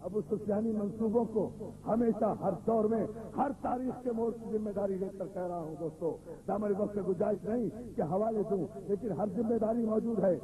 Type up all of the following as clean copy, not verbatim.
ابو سفیانی منصوبوں کو ہمیشہ ہر دور میں ہر تاریخ کے موڑ کی ذمہ داری لے کر کہہ رہا ہوں دوستو. دامن وقت سے گنجائش نہیں کہ حوالے دوں، لیکن ہر ذمہ داری موجود ہے.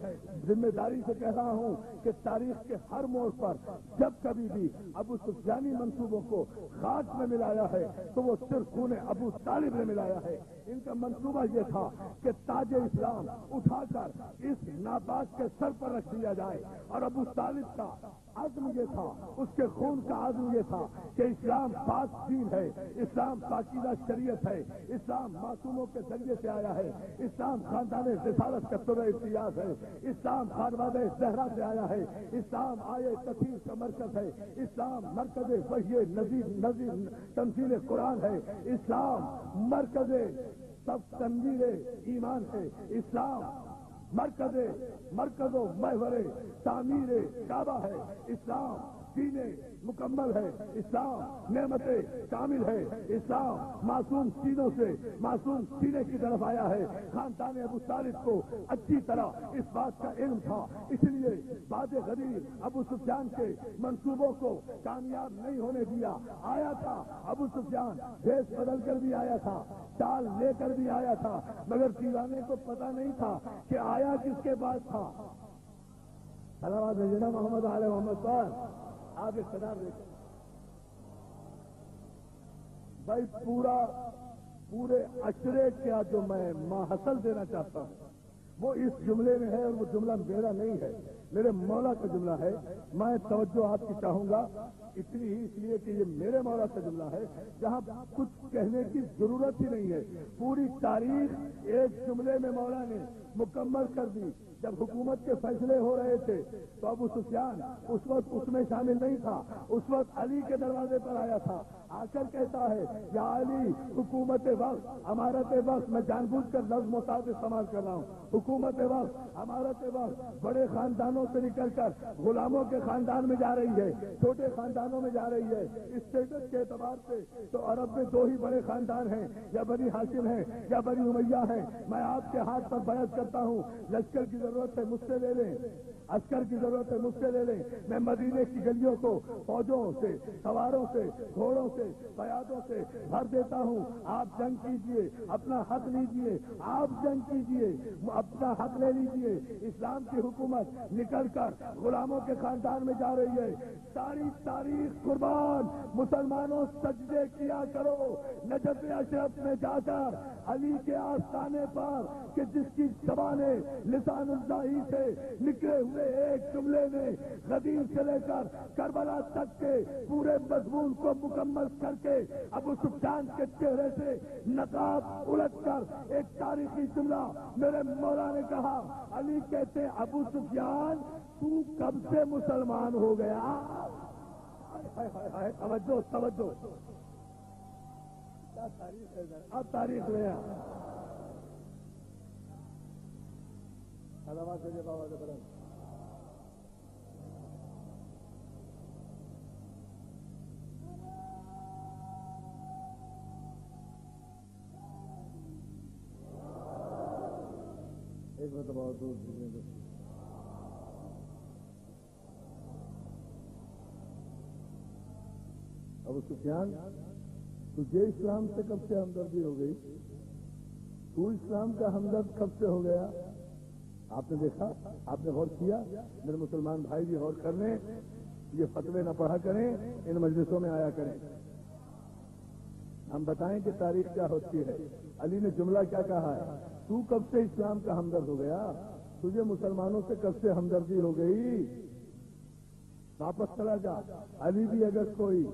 ذمہ داری سے کہہ رہا ہوں کہ تاریخ کے ہر موڑ پر جب کبھی بھی ابو سفیانی منصوبوں کو خاک میں ملایا ہے تو وہ صرف خون ابو طالب نے ملایا ہے. ان کا منصوبہ یہ تھا کہ تاج اسلام اٹھا کر اس ناپاک کے سر پر رکھ دیا جائے، اور ابو طالب کا عزم یہ تھا، اس کے خون کا عزم یہ تھا کہ اسلام پاک دین ہے، اسلام پاکیزہ شریعت ہے، اسلام معصوموں کے ذریعے سے آیا ہے، اسلام خاندان رسالت کا طرح امتیاز ہے، اسلام خانوادہ زہرا سے آیا ہے، اسلام آئے تفسیر کا مرکز ہے، اسلام مرکز وحی نظیر تنزیل قرآن ہے، اسلام مرکز سب تنویر ایمان ہے، اسلام مرکز و محور تعمیر کعبہ ہے، اسلام دین مکمل ہے، اسلام نعمت کامل ہے، اسلام معصوم سینوں سے معصوم سینے کی طرف آیا ہے. خاندان ابو طالب کو اچھی طرح اس بات کا علم تھا، اس لیے بعد غدیر ابو سفیان کے منصوبوں کو کامیاب نہیں ہونے دیا. آیا تھا ابو سفیان، بھیس بدل کر بھی آیا تھا، چال لے کر بھی آیا تھا، مگر دیوانے کو پتا نہیں تھا کہ آیا کس کے بعد تھا. صلوات بھیجنا محمد علیہ محمد پر آپ اقتدار دیکھیں بھائی. پورے اشرے کا جو میں ماحصل دینا چاہتا ہوں وہ اس جملے میں ہے، اور وہ جملہ میرا نہیں ہے، میرے مولا کا جملہ ہے. میں توجہ آپ کی چاہوں گا اتنی ہی، اس لیے کہ یہ میرے مولا کا جملہ ہے جہاں کچھ کہنے کی ضرورت ہی نہیں ہے. پوری تاریخ ایک جملے میں مولا نے مکمل کر دی. جب حکومت کے فیصلے ہو رہے تھے تو ابو سفیان اس وقت اس میں شامل نہیں تھا، اس وقت علی کے دروازے پر آیا تھا. آ کر کہتا ہے یا علی، حکومت وقت امارت وقت، میں جان بوجھ کر لفظ محتاط استعمال کر رہا ہوں، حکومت وقت امارت وقت بڑے خاندانوں سے نکل کر غلاموں کے خاندان میں جا رہی ہے، چھوٹے خاندانوں میں جا رہی ہے. اسٹیٹس کے اعتبار سے تو عرب میں دو ہی بڑے خاندان ہیں، یا بنی ہاشم ہیں یا بنی امیہ ہیں. میں آپ کے ہاتھ پر بیعت کرتا ہوں، لشکر کی ضرورت ہے مجھ سے لے لیں، عسکر کی ضرورت ہے مجھ سے لے لیں. میں مدینے کی گلیوں کو فوجوں سے، سواروں سے، گھوڑوں سے، پیادوں سے بھر دیتا ہوں. آپ جنگ کیجئے، اپنا حق لیجئے، آپ جنگ کیجئے، اپنا حق لے لیجئے. اسلام کی حکومت نکل کر غلاموں کے خاندان میں جا رہی ہے. ساری تاریخ قربان، مسلمانوں سجدے کیا کرو نجف اشرف میں جا کر علی کے آستانے پر، کہ جس کی زبان لسان اللہ سے نکلے ہوئے ایک جملے نے غدیر سے لے کر کربلا تک کے پورے مضمون کو مکمل کر کے ابو سفیان کے چہرے سے نقاب الٹ کر ایک تاریخی جملہ میرے مولا نے کہا. علی کہتے ابو سفیان تو کب سے مسلمان ہو گیا؟ توجہ توجہ، کیا تاریخ ہے، اب تاریخ لے علامات سے بابا سے بڑا ایک مرتبہ اور دو ابو سفیان، تجھے اسلام سے کب سے ہمدردی ہو گئی؟ تو اسلام کا ہمدرد کب سے ہو گیا؟ آپ نے دیکھا، آپ نے غور کیا؟ میرے مسلمان بھائی بھی غور کر لیں، یہ فتوے نہ پڑھا کریں، ان مجلسوں میں آیا کریں. ہم بتائیں کہ تاریخ کیا ہوتی ہے. علی نے جملہ کیا کہا ہے؟ تو کب سے اسلام کا ہمدرد ہو گیا؟ تجھے مسلمانوں سے کب سے ہمدردی ہو گئی؟ واپس چلا جا. علی بھی اگر کوئی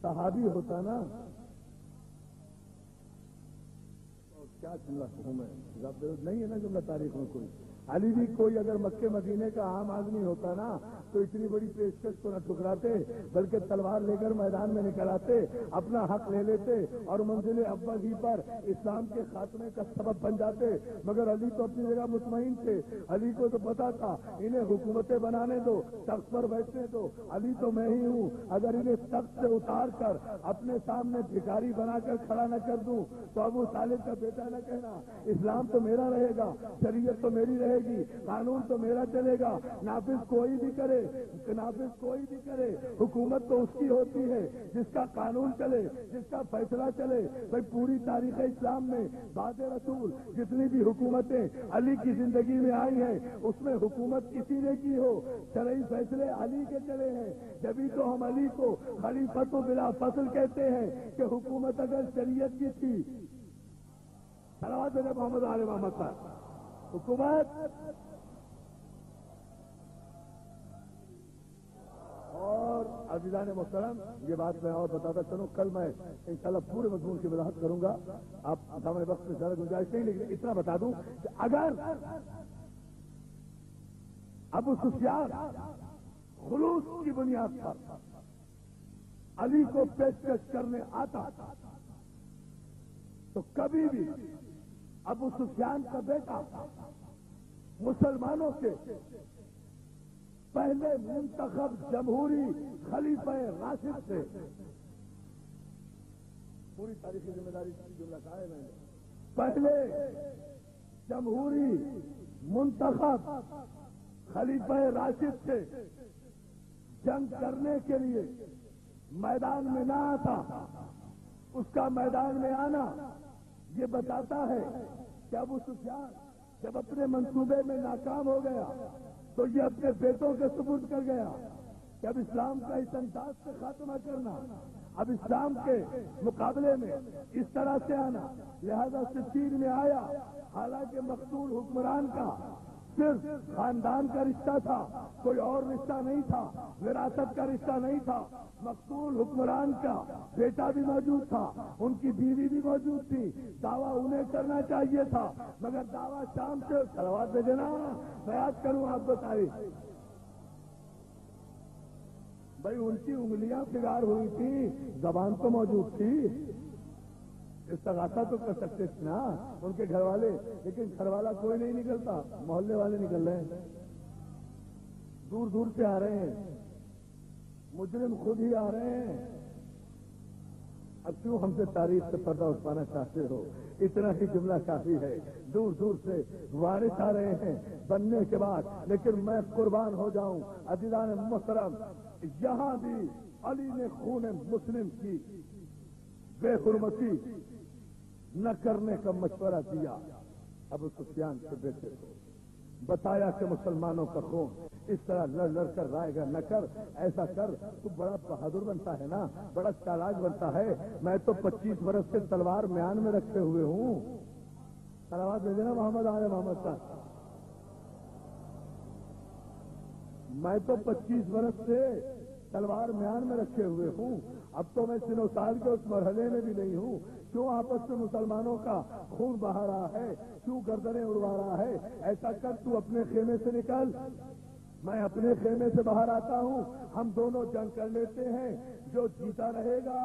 صحابی ہوتا نا، کیا جملہ کہوں میں، نہیں ہے نا جملہ تاریخ میں کوئی. علی بھی کوئی اگر مکے مدینے کا عام آدمی ہوتا نا تو اتنی بڑی پیشکش کو نہ ٹھکراتے، بلکہ تلوار لے کر میدان میں نکل آتے، اپنا حق لے لیتے اور منزل اول ہی پر اسلام کے خاتمے کا سبب بن جاتے. مگر علی تو اپنی جگہ مطمئن تھے. علی کو تو پتا تھا انہیں حکومتیں بنانے دو، تخت پر بیٹھنے دو، علی تو میں ہی ہوں. اگر انہیں تخت سے اتار کر اپنے سامنے بھکاری بنا کر کھڑا نہ کر دوں تو ابو طالب کا بیٹا نہ کہنا اسلام تو میرا رہے گا، شریعت تو میری رہے گی، قانون تو میرا چلے گا، نافذ کوئی بھی کرے نافذ کوئی بھی کرے، حکومت تو اس کی ہوتی ہے جس کا قانون چلے، جس کا فیصلہ چلے۔ بھائی پوری تاریخ اسلام میں بعد رسول جتنی بھی حکومتیں علی کی زندگی میں آئی ہیں اس میں حکومت کسی نے کی ہو، شرعی فیصلے علی کے چلے ہیں۔ جبھی تو ہم علی کو خلیفۃ بلا فصل کہتے ہیں کہ حکومت اگر شریعت کی تھی، صلوات محمد علیہ محمد صاحب، حکومت اور عزیزان محترم یہ بات میں اور بتاتا چلوں، کل میں انشاءاللہ پورے مضمون کی وضاحت کروں گا، آپ ہمارے وقت میں زیادہ گنجائش نہیں، لیکن اتنا بتا دوں کہ اگر ابو سفیان خلوص کی بنیاد پر علی کو پیشکش کرنے آتا تو کبھی بھی ابو سفیان کا بیٹا مسلمانوں کے پہلے منتخب جمہوری خلیفہ راشد سے، پوری تاریخی ذمہ داری کی جملہ کہا ہے میں نے، پہلے جمہوری منتخب خلیفہ راشد سے جنگ کرنے کے لیے میدان میں نہ آتا۔ اس کا میدان میں آنا یہ بتاتا ہے کہ ابو سفیان جب اپنے منصوبے میں ناکام ہو گیا تو یہ اپنے بیٹوں کے سپرد کر گیا کہ اب اسلام کا اس انداز سے خاتمہ کرنا، اب اسلام کے مقابلے میں اس طرح سے آنا، لہذا صفین میں آیا، حالانکہ مقتول حکمران کا صرف خاندان کا رشتہ تھا، کوئی اور رشتہ نہیں تھا، وراثت کا رشتہ نہیں تھا، مقتول حکمران کا بیٹا بھی موجود تھا، ان کی بیوی بھی موجود تھی، دعویٰ انہیں کرنا چاہیے تھا، مگر دعویٰ شام سے صلوات دے دینا، میں یاد کروں آپ کو تاریخ، بھائی ان کی انگلیاں بگاڑ ہوئی تھی، زبان تو موجود تھی، استغاثہ تو کر سکتے تھے نا ان کے گھر والے، لیکن گھر والا کوئی نہیں نکلتا، محلے والے نکل رہے ہیں، دور دور سے آ رہے ہیں، مجرم خود ہی آ رہے ہیں۔ اب کیوں ہم سے تاریخ سے پردہ اٹھانا چاہتے ہو؟ اتنا ہی جملہ کافی ہے، دور دور سے وارث آ رہے ہیں بننے کے بعد، لیکن میں قربان ہو جاؤں عزیزان محترم، یہاں بھی علی نے خون مسلم کی بے حرمتی نہ کرنے کا مشورہ دیا، ابو سفیان کے بیٹے کو بتایا کہ مسلمانوں کا خون اس طرح لڑ لڑ کر رائے گا نہ کر، ایسا کر تو بڑا بہادر بنتا ہے نا، بڑا چالاک بنتا ہے، میں تو 25 برس سے تلوار میان میں رکھے ہوئے ہوں، صلوات دے دینا محمد آل محمد صاحب، میں تو 25 برس سے تلوار میان میں رکھے ہوئے ہوں، اب تو میں سن و سال کے اس مرحلے میں بھی نہیں ہوں، کیوں آپس میں مسلمانوں کا خون بہا رہا ہے، کیوں گردنیں اڑوا رہا ہے؟ ایسا کر تو اپنے خیمے سے نکل، میں اپنے خیمے سے باہر آتا ہوں، ہم دونوں جنگ کر لیتے ہیں، جو جیتا رہے گا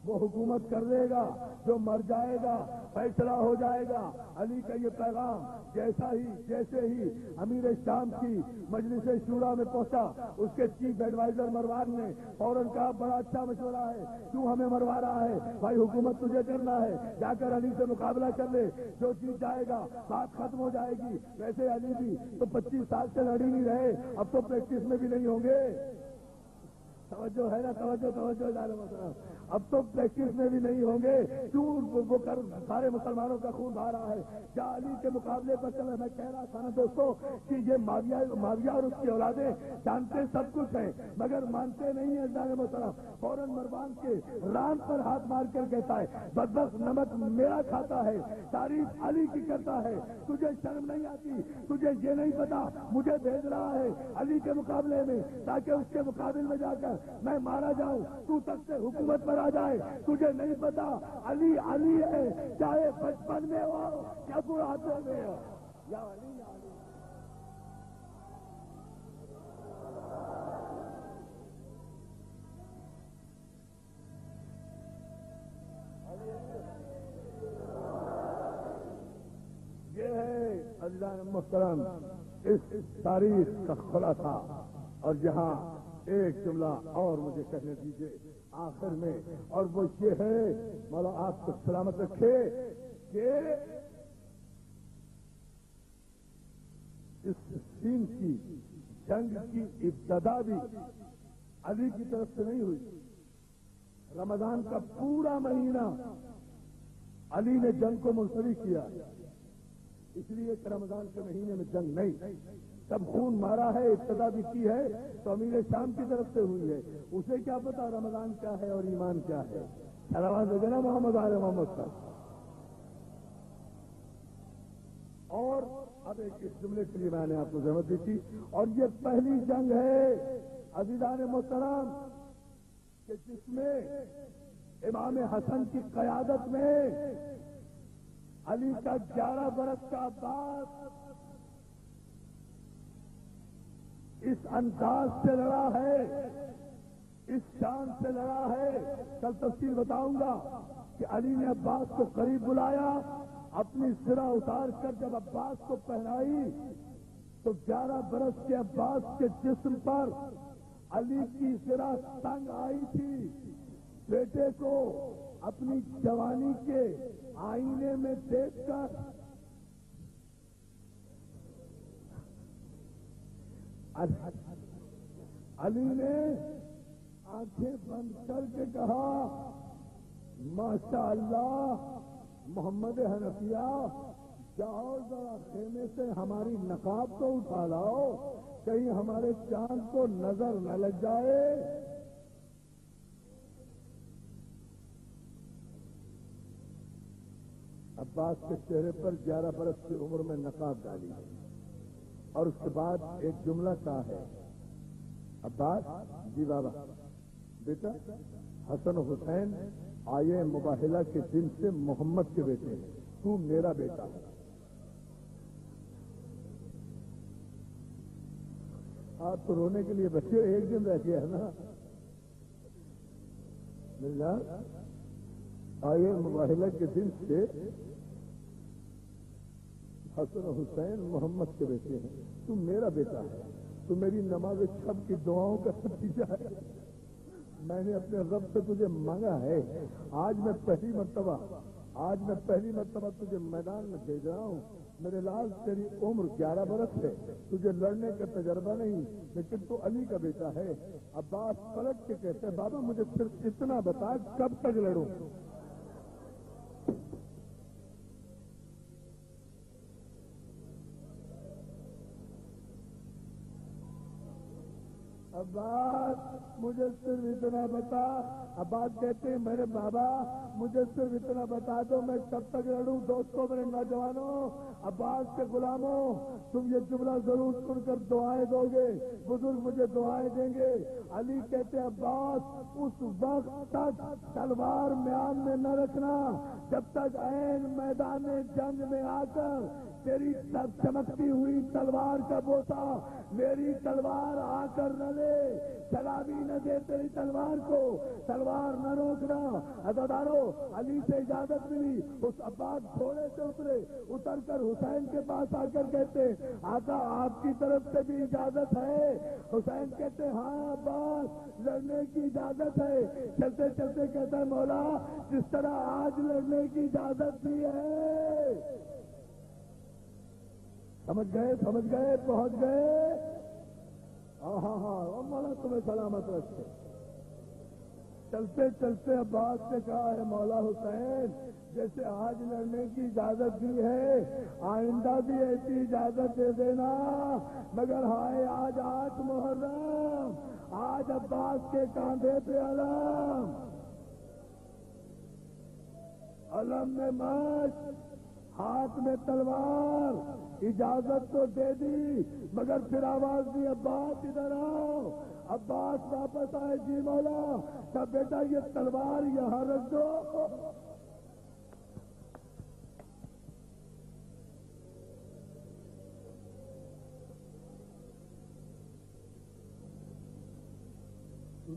وہ حکومت کر لے گا، جو مر جائے گا فیصلہ ہو جائے گا۔ علی کا یہ پیغام جیسے ہی امیر شام کی مجلس شورا میں پہنچا، اس کے چیف ایڈوائزر مروان نے فوراً کہا بڑا اچھا مشورہ ہے، کیوں ہمیں مروا رہا ہے بھائی، حکومت تجھے کرنا ہے، جا کر علی سے مقابلہ کر لے، جو جیت جائے گا بات ختم ہو جائے گی۔ ویسے علی بھی تو 25 سال سے لڑ ہی نہیں رہے، اب تو پریکٹس میں بھی نہیں ہوں گے، توجہ ہے نا، توجہ اب تو پریکٹس میں بھی نہیں ہوں گے، کیوں وہ کر سارے مسلمانوں کا خون بہا رہا ہے، کیا علی کے مقابلے پر چلے؟ میں کہہ رہا تھا نا دوستو کہ یہ معاویہ اور اس کی اولادیں جانتے سب کچھ ہیں مگر مانتے نہیں ہیں، اللہ محترم فوراً مروان کے ران پر ہاتھ مار کر کہتا ہے بدبخت نمک میرا کھاتا ہے، تعریف علی کی کرتا ہے، تجھے شرم نہیں آتی؟ تجھے یہ نہیں پتا مجھے بھیج رہا ہے علی کے مقابلے میں تاکہ اس کے مقابل میں جا کر میں مارا جاؤں، تو تک سے حکومت پر آ جائے، تجھے نہیں پتا علی ہے، چاہے بچپن میں ہو یا بڑھاپے میں ہو، یا علی یا علی۔ یہ ہے عزیزان محترم اس تاریخ کا خلاصہ، اور یہاں ایک جملہ اور مجھے کہنے دیجیے آخر میں، اور وہ یہ ہے، مولا آپ کو سلامت رکھے، کہ اس سین کی جنگ کی ابتدا بھی علی کی طرف سے نہیں ہوئی. رمضان کا پورا مہینہ علی نے جنگ کو ملتوی کیا، اس لیے کہ رمضان کے مہینے میں جنگ نہیں. سب خون مارا ہے، ابتدا بھی کی ہے تو امیر شام کی طرف سے ہوئی ہے. اسے کیا پتا رمضان کیا ہے اور ایمان کیا ہے. آواز دے نا محمد آل محمد کا. اور اب ایک اس جملے کے لیے میں نے آپ کو ضرورت دی تھی، اور یہ پہلی جنگ ہے عزیزان محترم کہ جس میں امام حسن کی قیادت میں علی کا 11 برس کا عباس اس انداز سے لڑا ہے، اس شان سے لڑا ہے. کل تفصیل بتاؤں گا کہ علی نے عباس کو قریب بلایا، اپنی سرا اتار کر جب عباس کو پہنائی تو 11 برس کے عباس کے جسم پر علی کی سرا تنگ آئی تھی. بیٹے کو اپنی جوانی کے آئینے میں دیکھ کر علی نے آنکھیں بند کر کے کہا ماشاء اللہ محمد حنفیہ، جاؤ ذرا خیمے سے ہماری نقاب تو اٹھا لاؤ، کہیں ہمارے چاند کو نظر نہ لگ جائے. عباس کے چہرے پر 11 برس کی عمر میں نقاب ڈالی ہے، اور اس کے بعد ایک جملہ کہا ہے، عباس جی بابا بیٹا حسن حسین آئے مباہلہ کے دن سے محمد کے بیٹے ہیں، تو میرا بیٹا ہے. آپ تو رونے کے لیے بچے ایک دن رہ گیا ہے نا. مرزا آئے مباہلہ کے دن سے حسن حسین محمد کے بیٹے ہیں، تو میرا بیٹا ہے، تو میری نماز شب کی دعاؤں کا نتیجہ ہے. میں نے اپنے رب سے تجھے مانگا ہے، آج میں پہلی مرتبہ تجھے میدان میں بھیج رہا ہوں. میرے لال تیری عمر 11 برس ہے، تجھے لڑنے کا تجربہ نہیں، لیکن تو علی کا بیٹا ہے. عباس پلٹ کے کہتے ہیں بابا مجھے صرف اتنا بتا کب تک لڑوں. عباس مجھے صرف اتنا بتا. عباس کہتے ہیں میرے بابا مجھے صرف اتنا بتا دو میں کب تک لڑوں. دوستوں میرے نوجوانوں، عباس کے غلاموں، تم یہ جملہ ضرور سن کر دعائیں دو گے، بزرگ مجھے دعائیں دیں گے. علی کہتے ہیں عباس اس وقت تک تلوار میان میں نہ رکھنا جب تک عین میدان جنگ میں آ کر تیری چمکتی ہوئی تلوار کا بوسا میری تلوار آ کر نہ لے، چلابی نہ دے تیری تلوار کو، تلوار نہ روکنا. عزادارو علی سے اجازت ملی، اس عباس گھوڑے سے اتر کر حسین کے پاس آ کر کہتے آقا آپ کی طرف سے بھی اجازت ہے. حسین کہتے ہاں عباس لڑنے کی اجازت ہے. چلتے چلتے کہتا ہے مولا جس طرح آج لڑنے کی اجازت بھی ہے. سمجھ گئے پہنچ گئے. ہاں مولا تمہیں سلامت رکھے. چلتے چلتے عباس نے کہا ہے مولا حسین جیسے آج لڑنے کی اجازت بھی ہے آئندہ بھی ایسی اجازت دے دینا، مگر ہائے آج 8 محرم، آج عباس کے کاندھے پہ علم میں مشق، ہاتھ میں تلوار. اجازت تو دے دی مگر پھر آواز دی عباس ادھر آؤ. عباس واپس آئے. جی مولا. کہا بیٹا یہ تلوار یہاں رکھ دو.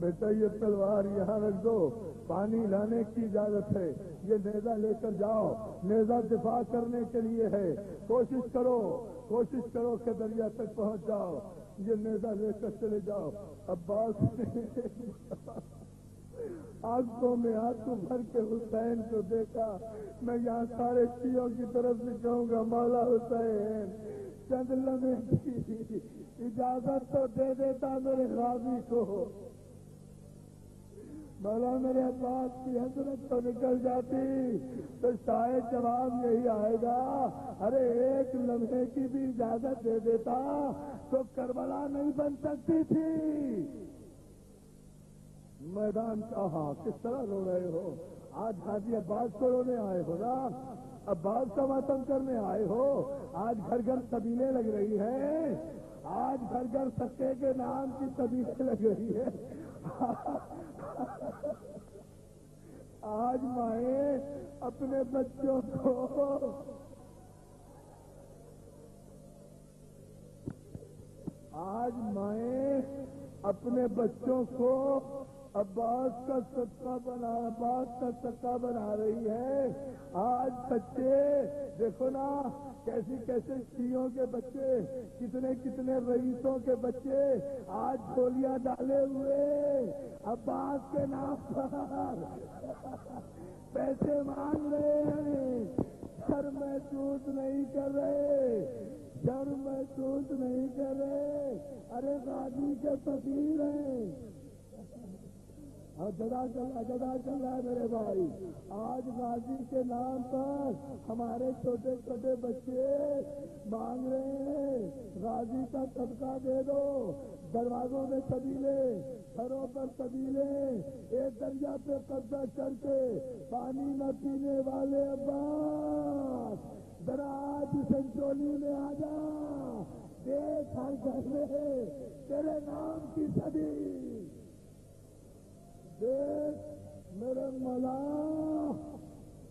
بیٹا یہ تلوار یہاں رکھ دو، پانی لانے کی اجازت ہے. یہ نیزہ لے کر جاؤ، نیزہ دفاع کرنے کے لیے ہے. کوشش کرو کہ دریا تک پہنچ جاؤ. یہ نیزہ لے کر چلے جاؤ. عباس آنکھوں میں آنسو بھر کے حسین کو دیکھا. میں یہاں سارے شیعوں کی طرف سے کہوں گا مولا حسین چند لمحے کی اجازت تو دے دیتا میرے غازی کو، مولا میرے عباس کی حضرت تو نکل جاتی تو شاید جواب یہی آئے گا، ارے ایک لمحے کی بھی اجازت دے دیتا تو کربلا نہیں بن سکتی تھی۔ میدان کہاں کس طرح رو رہے ہو؟ آج حاجی عباس کو رونے آئے ہو نا، عباس کا ماتم کرنے آئے ہو۔ آج گھر گھر سبیلیں لگ رہی ہیں، آج گھر گھر سکے کے نام کی سبیلیں لگ رہی ہے۔ آج مائیں اپنے بچوں کو عباس کا صدقہ بنا رہی ہے۔ آج بچے دیکھو نا، کیسی کیسے شیعوں کے بچے، کتنے کتنے رئیسوں کے بچے آج گولیاں ڈالے ہوئے عباس کے نام پر پیسے مانگ رہے ہیں، شرم محسوس نہیں کر رہے، ارے غازی کے فقیر ہیں۔ جدا چل رہا ہے میرے بھائی، آج غازی کے نام پر ہمارے چھوٹے چھوٹے بچے مانگ رہے ہیں غازی کا صدقہ دے دو۔ دروازوں میں سبیلے، گھروں پر سبیلے، ایک دریا پہ قبضہ کر کے پانی نہ پینے والے عباس ذرا آج سنچولی میں آ جا، دیکھ ہر گھر میں تیرے نام کی صدی، دیکھ میرے مولا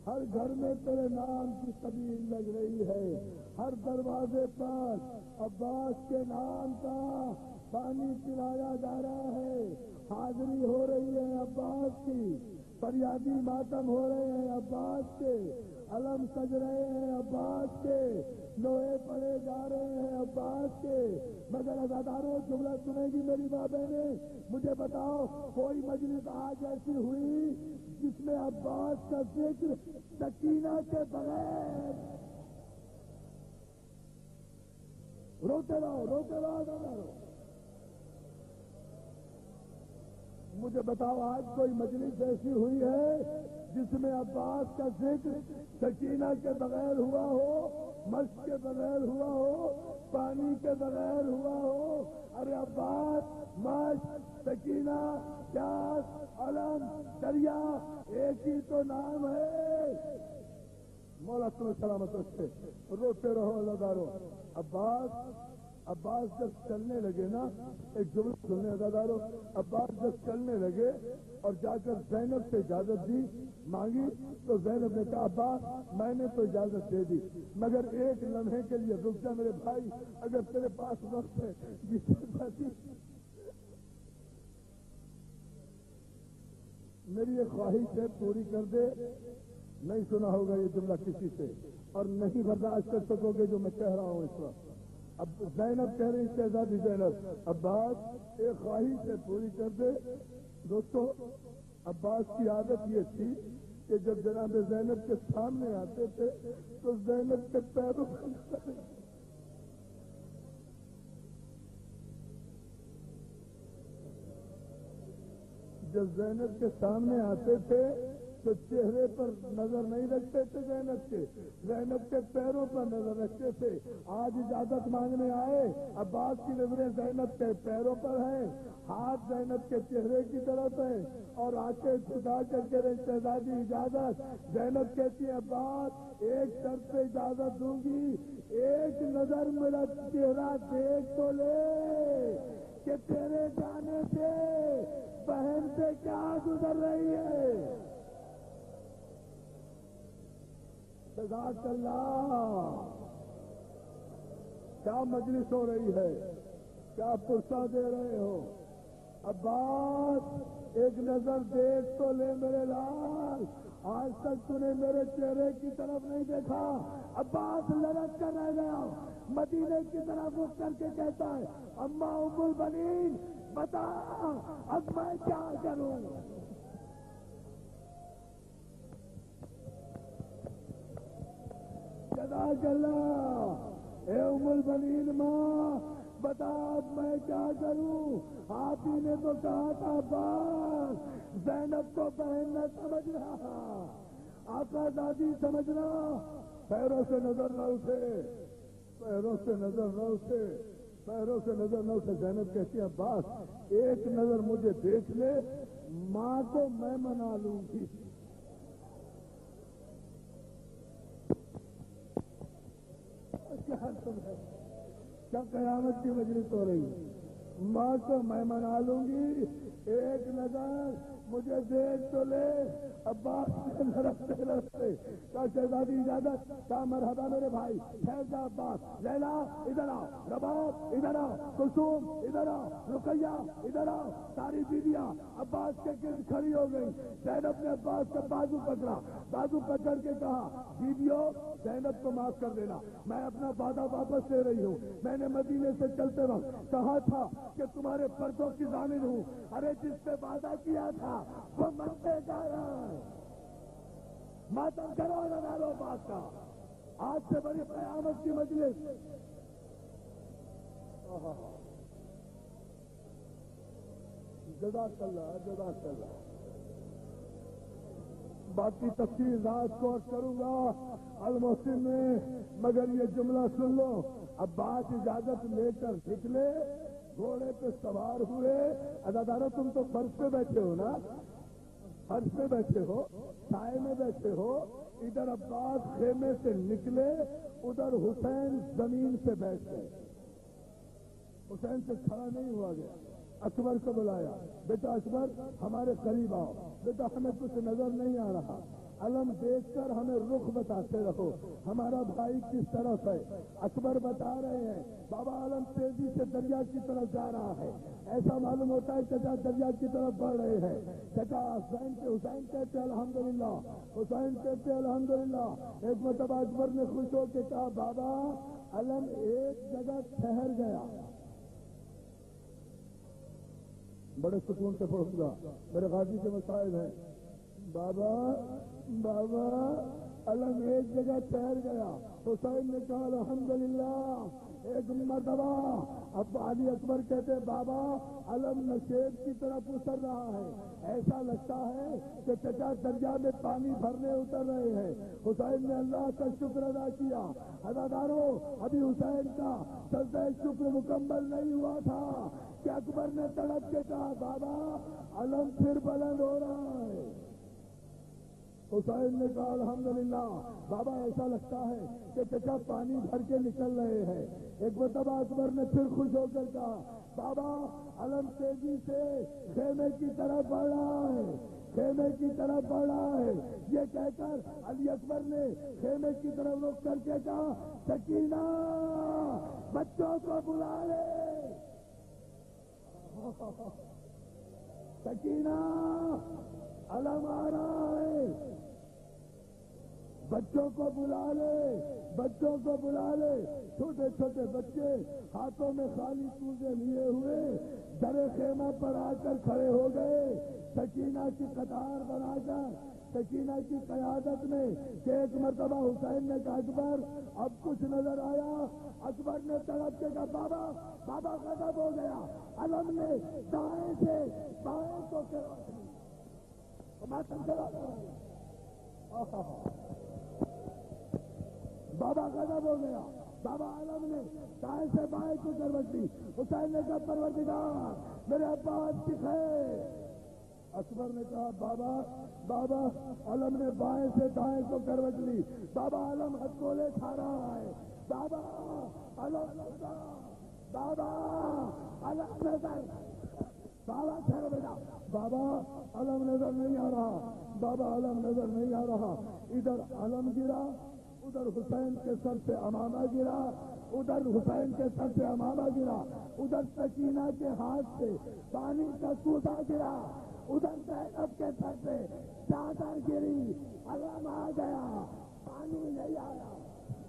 ہر گھر میں تیرے نام کی صدیق لگ رہی ہے، ہر دروازے پر عباس کے نام کا پانی پلایا جا رہا ہے، حاضری ہو رہی ہے عباس کی، فریادی ماتم ہو رہے ہیں عباس کے، علم سج رہے ہیں عباس کے، لوہے پڑے جا رہے ہیں عباس کے۔ مگر ازاداروں جملہ سنے گی میری ماں بہنیں، مجھے بتاؤ کوئی مجلس آج ایسی ہوئی جس میں عباس کا ذکر سکینہ کے بغیر؟ روتے رہو مجھے بتاؤ آج کوئی مجلس ایسی ہوئی ہے جس میں عباس کا ذکر سکینہ کے بغیر ہوا ہو، مشق کے بغیر ہوا ہو، پانی کے بغیر ہوا ہو؟ ارے عباس، مشق، سکینہ، پیاس، علم، دریا، ایک ہی تو نام ہے۔ مولا تمہیں سلامت رکھے، روتے رہو اللہ دارو۔ عباس جب چلنے لگے نا، ایک جملہ سننے ازادارو، عباس جب چلنے لگے اور جا کر زینب سے اجازت دی مانگی تو زینب نے کہا عباس میں نے تو اجازت دے دی، مگر ایک لمحے کے لیے رک جا میرے بھائی، اگر تیرے پاس وقت ہے میری یہ خواہش ہے پوری کر دے۔ نہیں سنا ہوگا یہ جملہ کسی سے اور نہیں برداشت کر سکو گے جو میں کہہ رہا ہوں اس وقت۔ اب زینب کہہ رہی شہزادی زینب، عباس ایک خواہش ہے پوری کر دے۔ دوستو عباس کی عادت یہ تھی کہ جب جناب زینب کے سامنے آتے تھے تو زینب کے پیروں جب زینب کے سامنے آتے تھے تو چہرے پر نظر نہیں رکھتے تھے زینب کے پیروں پر نظر رکھتے تھے۔ آج اجازت مانگنے آئے، عباس کی نظریں زینب کے پیروں پر ہیں، ہاتھ زینب کے چہرے کی طرف ہے اور آنکھیں جھکا کر کے شہزادی اجازت۔ زینب کہتی ہے عباس ایک شرط سے اجازت دوں گی، ایک نظر میرا چہرہ دیکھ تو لے کہ تیرے جانے سے بہن سے کیا گزر رہی ہے۔ جزاک اللہ، کیا مجلس ہو رہی ہے، کیا پرسہ دے رہے ہو؟ عباس ایک نظر دیکھ تو لے میرے لال، آج تک تو نے میرے چہرے کی طرف نہیں دیکھا۔ عباس لڑک کر رہ گیا، مدینے کی طرف رخ کر کے کہتا ہے اماں ام البنین بتا اب میں کیا کروں؟ جزاک اللہ، اے ام البنین ماں بتا اب میں کیا کروں؟ آپ ہی نے تو کہا تھا بس زینب کو بہن نہ سمجھ رہا، آقا دادی سمجھ رہا، پیروں سے نظر نہ اٹھے، پیروں سے نظر نہ اٹھے، پیروں سے نظر نہ اٹھے۔ زینب کہتی ہے عباس ایک نظر مجھے دیکھ لے، ماں کو میں منا لوں گی۔ کیا قیامت کی مجلس ہو رہی ہے؟ ماں کو میں منا لوں گی، ایک نظر مجھے دیکھ تو لے۔ عباس سے لڑتے لڑتے کیا شہزادی اجازت؟ کیا مرحبا میرے بھائی، ٹھہر جا عباس، لیلا ادھر آ، رباب ادھر آ، کلثوم ادھر آ، رقیہ ادھر آ، ساری بیویاں عباس کے گرد کھڑی ہو گئی۔ زینب نے عباس کا بازو پکڑا، بازو پکڑ کے کہا بیویوں زینب کو معاف کر دینا، میں اپنا وعدہ واپس لے رہی ہوں۔ میں نے مدینے سے چلتے وقت کہا تھا کہ تمہارے پردوں کی ضامن ہوں، ارے جس سے وعدہ کیا تھا وہ منتے جا رہا ہے۔ ماتم کرو نہ ڈالو بات کا، آج سے بڑی قیامت کی مجلس۔ جزاک اللہ جزاک اللہ۔ باقی تفصیل رات کو کروں گا المحسن میں، مگر یہ جملہ سن لو۔ اب بات اجازت لے کر نکلے، گھوڑے پہ سوار ہوئے۔ ادادارو تم تو فرش پہ بیٹھے ہو نا، فرش پہ بیٹھے ہو، سائے میں بیٹھے ہو۔ ادھر عباس خیمے سے نکلے، ادھر حسین زمین سے بیٹھ گئے۔ حسین سے کھڑا نہیں ہوا گیا، اکبر کو بلایا، بیٹا اکبر ہمارے قریب آؤ، بیٹا ہمیں کچھ نظر نہیں آ رہا، علم دیکھ کر ہمیں رخ بتاتے رہو، ہمارا بھائی کس طرف ہے؟ اکبر بتا رہے ہیں بابا علم تیزی سے دریا کی طرف جا رہا ہے، ایسا معلوم ہوتا ہے چچا دریا کی طرف بڑھ رہے ہیں۔ چچا حسین کہتے الحمدللہ، حسین کہتے الحمدللہ۔ ایک مرتبہ اکبر نے خوش ہو کے کہا بابا علم ایک جگہ ٹھہر گیا۔ بڑے سکون سے پہنچ گا، میرے غازی کے مسائل ہیں۔ بابا بابا علم ایک جگہ ٹھہر گیا۔ حسین نے کہا الحمدللہ۔ ایک مرتبہ اب علی اکبر کہتے بابا علم نشیب کی طرف اتر رہا ہے، ایسا لگتا ہے کہ چچا دریا میں پانی بھرنے اتر رہے ہیں۔ حسین نے اللہ کا شکر ادا کیا۔ ادادارو ابھی حسین کا سجدہ شکر مکمل نہیں ہوا تھا کہ اکبر نے تڑپ کے کہا بابا علم پھر بلند ہو رہا ہے۔ حسین نے کہا الحمدللہ۔ بابا ایسا لگتا ہے کہ چچا پانی بھر کے نکل رہے ہیں۔ ایک مرتبہ اکبر نے پھر خوش ہو کر کہا بابا علم تیزی سے خیمے کی طرف بڑھ رہا ہے، خیمے کی طرف بڑھ رہا ہے۔ یہ کہہ کر علی اکبر نے خیمے کی طرف رک کر کے کہا سکینہ بچوں کو بلا لے، سکینہ علم آ رہا ہے، بچوں کو بلا لے، بچوں کو بلا لے۔ چھوٹے چھوٹے بچے ہاتھوں میں خالی چوزے لیے ہوئے در خیمہ پر آ کر کھڑے ہو گئے، سکینہ کی قطار بنا کر، سکینہ کی قیادت میں۔ کہ ایک مرتبہ حسین نے کہا اکبر اب کچھ نظر آیا؟ اکبر نے تڑپ کے کہا بابا بابا غضب ہو گیا، علم نے دائیں سے بائیں کو بابا غضب ہو گیا، بابا علم نے دائیں سے بائیں کو کروٹ دی۔ حسین نے کہا پروردگار میرے عباس کی خیر۔ اکبر نے کہا بابا بابا علم نے بائیں سے دائیں کو کروٹ لی، بابا علم ہتھولے کھا رہا ہے، بابا علم نظر، بابا علم نظر، بابا ٹھہرو بیٹا، بابا علم نظر نہیں آ رہا، بابا علم نظر نہیں آ رہا۔ ادھر علم گرا، ادھر حسین کے سر سے امامہ گرا، ادھر حسین کے سر سے امامہ گرا، ادھر سکینہ کے ہاتھ سے پانی کا کوزہ گرا، ادھر زینب کے سر سے چادر گری، علم آ گیا، پانی نہیں آیا۔